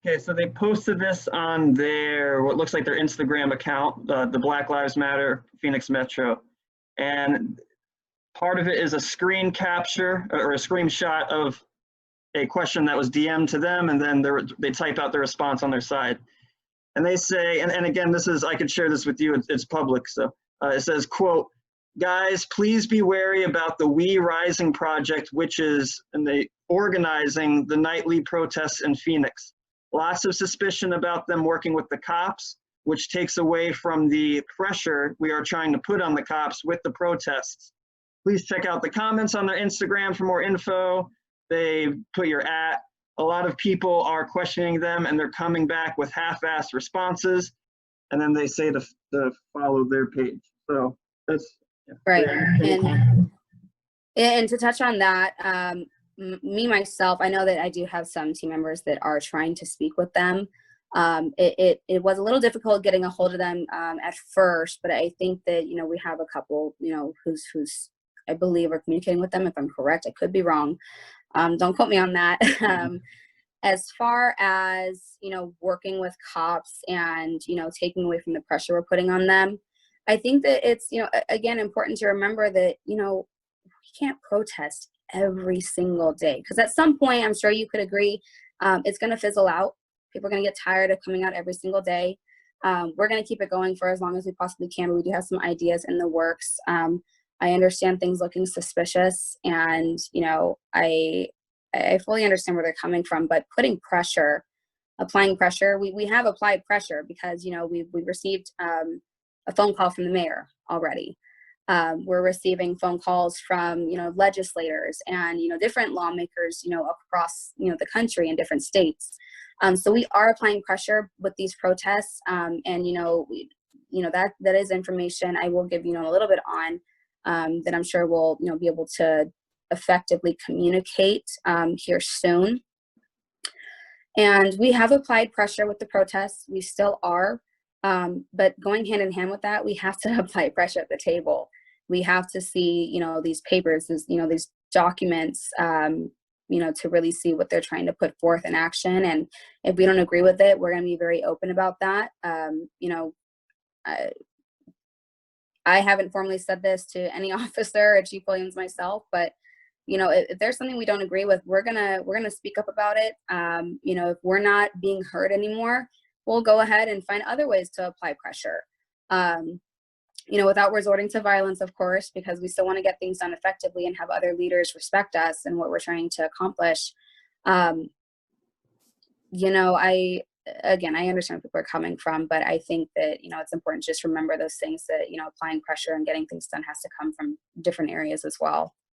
Okay, so they posted this on their, what looks like their Instagram account, the Black Lives Matter Phoenix Metro. And part of it is a screen capture or a screenshot of a question that was DM'd to them, and then they type out the response on their side. And they say, and again, this is, I could share this with you, it's public, so it says, quote, guys, please be wary about the We Rising project, which is organizing the nightly protests in Phoenix. Lots of suspicion about them working with the cops, which takes away from the pressure we are trying to put on the cops with the protests. Please check out the comments on their Instagram for more info. They put your @ a lot of people are questioning them and they're coming back with half-assed responses. And then they say to follow their page. So that's right. And to touch on that, me, myself, I know that I do have some team members that are trying to speak with them. It was a little difficult getting a hold of them at first, but I think that, we have a couple, who's I believe are communicating with them. If I'm correct, I could be wrong. Don't quote me on that. As far as, working with cops and, taking away from the pressure we're putting on them, I think that it's, again, important to remember that, we can't protest every single day, because at some point, I'm sure you could agree, it's going to fizzle out. People are going to get tired of coming out every single day. We're going to keep it going for as long as we possibly can, but we do have some ideas in the works. I understand things looking suspicious, and, I fully understand where they're coming from, but putting pressure, applying pressure, we have applied pressure because, we received a phone call from the mayor already. We're receiving phone calls from, legislators and, different lawmakers, across, the country in different states. So we are applying pressure with these protests. And, that is information I will give, a little bit on that I'm sure we'll, be able to effectively communicate here soon. And we have applied pressure with the protests. We still are. But going hand in hand with that, we have to apply pressure at the table. We have to see, these papers, these documents, to really see what they're trying to put forth in action. And if we don't agree with it, we're going to be very open about that. I haven't formally said this to any officer or Chief Williams myself, but if there's something we don't agree with, we're gonna speak up about it. If we're not being heard anymore, we'll go ahead and find other ways to apply pressure. Without resorting to violence, of course, because we still want to get things done effectively and have other leaders respect us and what we're trying to accomplish. I understand where people are coming from, but I think that, it's important to just remember those things that, applying pressure and getting things done has to come from different areas as well.